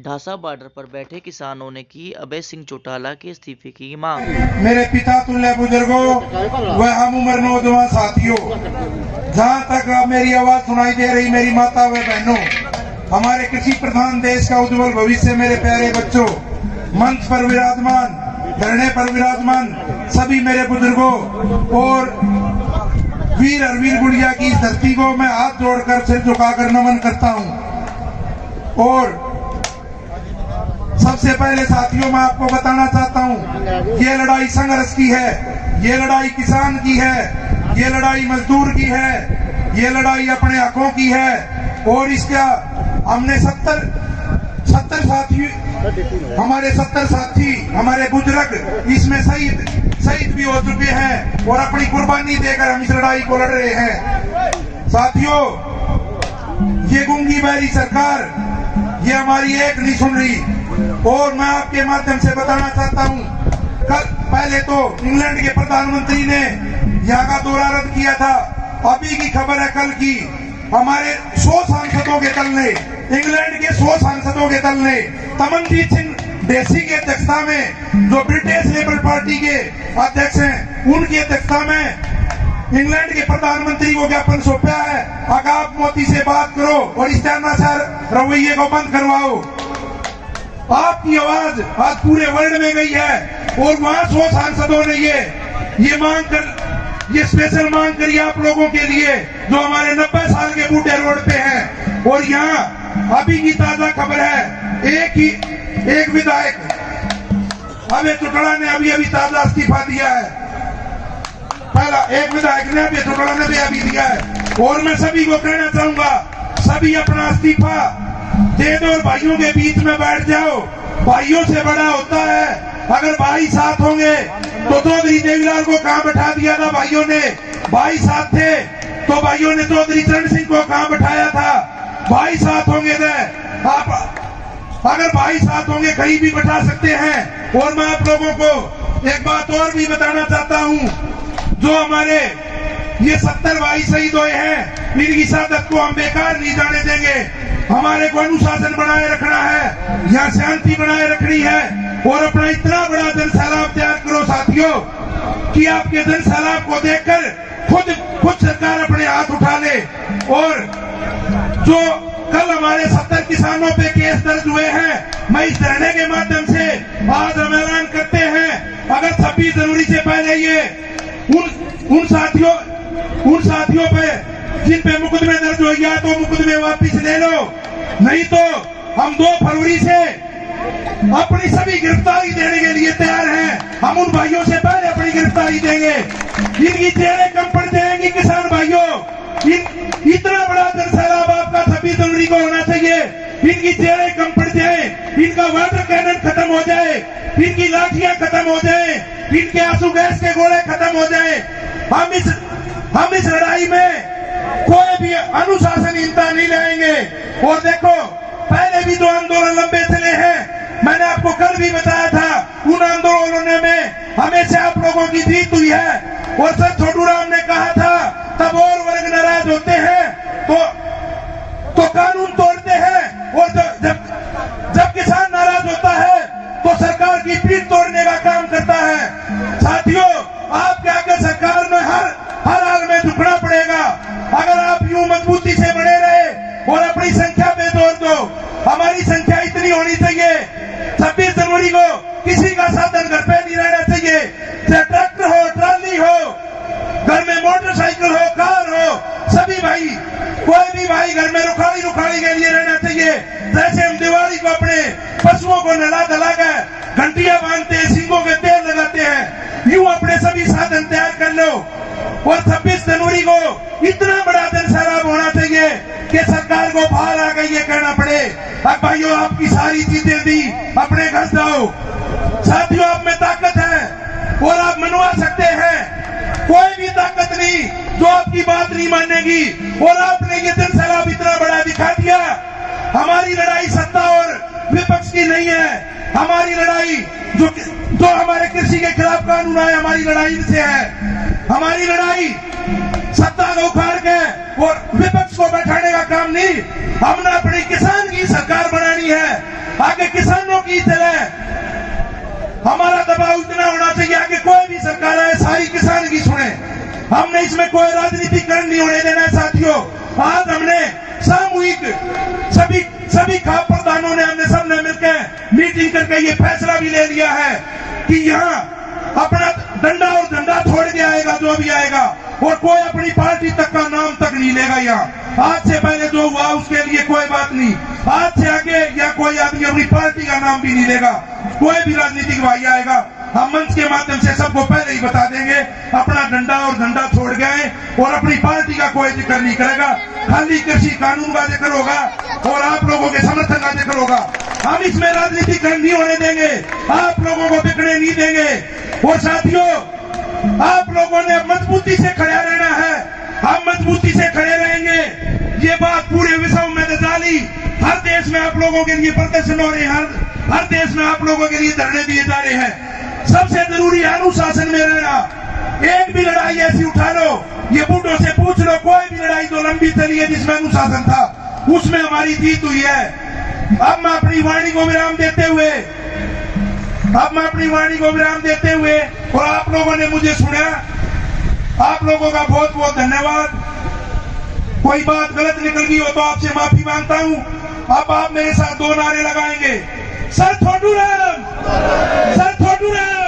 ढासा border पर बैठे किसानों ने की अभय सिंह चौटाला के इस्तीफे की मांग। मेरे पिता तुल्य बुजुर्गों व हम उम्र नौजवान साथियों, जहाँ तक मेरी आवाज सुनाई दे रही मेरी माता व बहनों, हमारे कृषि प्रधान देश का उज्जवल भविष्य, मेरे प्यारे बच्चों, मंच पर विराजमान, धरने पर विराजमान सभी मेरे बुजुर्गों और वीर अरविंद गुड़िया की इस धरती को मैं हाथ जोड़कर सिर झुकाकर नमन करता हूँ। और सबसे पहले साथियों मैं आपको बताना चाहता हूँ, ये लड़ाई संघर्ष की है, ये लड़ाई किसान की है, ये लड़ाई मजदूर की है, ये लड़ाई अपने हकों की है। और इसका हमने 70 साथी, हमारे 70 साथी, हमारे बुजुर्ग इसमें शहीद भी हो चुके हैं और अपनी कुर्बानी देकर हम इस लड़ाई को लड़ रहे हैं। साथियों, ये गूंगी बहरी सरकार ये हमारी एक नहीं सुन रही। और मैं आपके माध्यम से बताना चाहता हूँ, कल पहले तो इंग्लैंड के प्रधानमंत्री ने यहाँ का दौरा रद्द किया था। अभी की खबर है कल की, हमारे 100 सांसदों के दल ने, इंग्लैंड के 100 सांसदों के दल ने तमनजीत सिंह ढेसी की अध्यक्षता में, जो ब्रिटिश लेबर पार्टी के अध्यक्ष हैं, उनकी अध्यक्षता में इंग्लैंड के प्रधानमंत्री को ज्ञापन सौंपा है। अगर आप मोदी से बात करो और इस तानाशाह रवैये को बंद करवाओ। आपकी आवाज आज पूरे वर्ल्ड में गई है और वहां 100 सांसदों ने ये मांग कर, ये स्पेशल मांग करी आप लोगों के लिए जो हमारे 90 साल के बूढ़े रोड पे हैं। और यहाँ अभी की ताजा खबर है, एक विधायक अभय चौटाला ने अभी ताजा इस्तीफा दिया है। पहला एक विधायक ने अभय चौटाला ने भी अभी दिया है। और मैं सभी को कहना चाहूंगा, सभी अपना इस्तीफा दे दो और भाइयों के बीच में बैठ जाओ। भाइयों से बड़ा होता है, अगर भाई साथ होंगे तो चौधरी देवीलाल को कहां बैठा दिया था भाइयों ने, भाई साथ थे तो भाइयों ने चौधरी चरण सिंह को कहां बैठाया था। भाई साथ होंगे तो आप, अगर भाई साथ होंगे कहीं भी बैठा सकते हैं। और मैं आप लोगों को एक बात और भी बताना चाहता हूं, जो हमारे ये 70 भाई शहीद हुए हैं, इनकी शहादत को हम बेकार नहीं जाने देंगे। हमारे को अनुशासन बनाए रखना है, यहाँ शांति बनाए रखनी है। और अपना इतना बड़ा जन सैलाब तैयार करो साथियों कि आपके जन सैलाब को देखकर खुद सरकार अपने हाथ उठा ले। और जो कल हमारे 70 किसानों पे केस दर्ज हुए हैं, मैं इस धरने के माध्यम से आज हम ऐलान करते हैं, अगर 26 जनवरी से पहले ये उन साथियों पे जिन पे मुकदमे दर्ज हो गया तो मुकदमे वापिस ले लो, नहीं तो हम 2 फरवरी से अपनी सभी गिरफ्तारी देने के लिए तैयार हैं। हम उन भाइयों से पहले अपनी गिरफ्तारी देंगे, इनकी जेलें कम पड़ जाएंगी। किसान भाइयों, इतना बड़ा जनसैलाब आपका 26 जनवरी को होना चाहिए, इनकी जेलें कम पड़ जाए, इनका वाटर कैनन खत्म हो जाए, इनकी लाठियां खत्म हो जाए, इनके आंसू गैस के गोले खत्म हो जाए। हम इस लड़ाई में कोई भी अनुशासनहीनता नहीं लाएंगे। और देखो, पहले भी 2 आंदोलन लंबे चले हैं, मैंने आपको कल भी बताया था, उन आंदोलनों में हमेशा आप लोगों की जीत हुई है। और सर छोटू राम ने कहा था, तब और वर्ग नाराज होते हैं तो कानून तोड़ते हैं, और जब किसान नाराज होता है तो सरकार की पीठ तोड़ने का काम करता है। साथियों, आपके आगे सरकार में हर हाल में झुकना पड़ेगा। अगर आप यूं मजबूती से बने रहे और अपनी संख्या पे जोर दो, हमारी संख्या इतनी होनी चाहिए, 26 जनवरी को किसी का साधन घर पे नहीं रहना चाहिए, चाहे ट्रैक्टर हो, ट्राली हो, घर में मोटरसाइकिल हो, कार हो, सभी भाई, कोई भी भाई घर में रुखाड़ी के लिए रहना चाहिए। जैसे हम दिवाली को अपने पशुओं को नहला धलाकर घंटियां बांधते हैं, सींगों के तेल लगाते हैं, यूं अपने सभी साधन तैयार कर लो। और 26 जनवरी को इतना बड़ा जनसैलाब होना चाहिए कि सरकार को बाहर आकर ये कहना पड़े, अब भाइयों आपकी सारी चीजें दी, अपने घर जाओ। साथियों, आप में ताकत है और आप मनवा सकते हैं, कोई भी ताकत नहीं जो आपकी बात नहीं मानेगी। और आपने ये जनसैलाब इतना बड़ा दिखा दिया। हमारी लड़ाई सत्ता और विपक्ष की नहीं है, हमारी लड़ाई जो हमारे कृषि के खिलाफ कानून आए, हमारी लड़ाई इनसे है। हमारी लड़ाई सत्ता को उखाड़ के और विपक्ष को बैठाने का काम नहीं। हमने अपनी किसान की सरकार बनानी है। आगे किसानों की तरह हमारा दबाव इतना होना चाहिए आगे कोई भी सरकार आए सारी किसान की सुने। हमने इसमें कोई राजनीतिकरण नहीं होने देना है साथियों। आज हमने सामूहिक सभी खाप प्रधानों ने हमने सबने मिलकर मीटिंग करके ये फैसला भी ले लिया है कि यहाँ अपना डंडा और झंडा छोड़ के आएगा जो भी आएगा, और कोई अपनी पार्टी तक का नाम तक नहीं लेगा। यहाँ आज से पहले जो हुआ उसके लिए कोई बात नहीं, आज से आगे या कोई आदमी अपनी पार्टी का नाम भी नहीं लेगा। कोई भी राजनीतिक भाई आएगा हम मंच के माध्यम से सबको पहले ही बता देंगे अपना डंडा और झंडा छोड़ गए और अपनी पार्टी का कोई जिक्र नहीं करेगा। खाली कृषि कानून का जिक्र होगा और आप लोगों के समर्थन का जिक्र होगा। हम इसमें राजनीतिकरण नहीं होने देंगे, आप लोगों को बिकने नहीं देंगे। और साथियों आप लोगों ने मजबूती से खड़ा रहना है, हम मजबूती से खड़े रहेंगे। ये बात पूरे विश्व में डाली, हर देश में आप लोगों के लिए प्रदर्शन हो रहे हैं, हर देश में आप लोगों के लिए धरने दिए जा रहे हैं। सबसे जरूरी है अनुशासन में रहना। एक भी लड़ाई ऐसी उठा लो, ये बूढ़ों से पूछ लो, कोई भी लड़ाई जो लंबी चली है जिसमें अनुशासन था उसमें हमारी जीत हुई है। अब मैं अपनी वाणी को विराम देते हुए और आप लोगों ने मुझे सुना, आप लोगों का बहुत बहुत धन्यवाद। कोई बात गलत निकल गई हो तो आपसे माफी मांगता हूं। अब आप मेरे साथ 2 नारे लगाएंगे, सर थोडू राम, सर थोडू राम।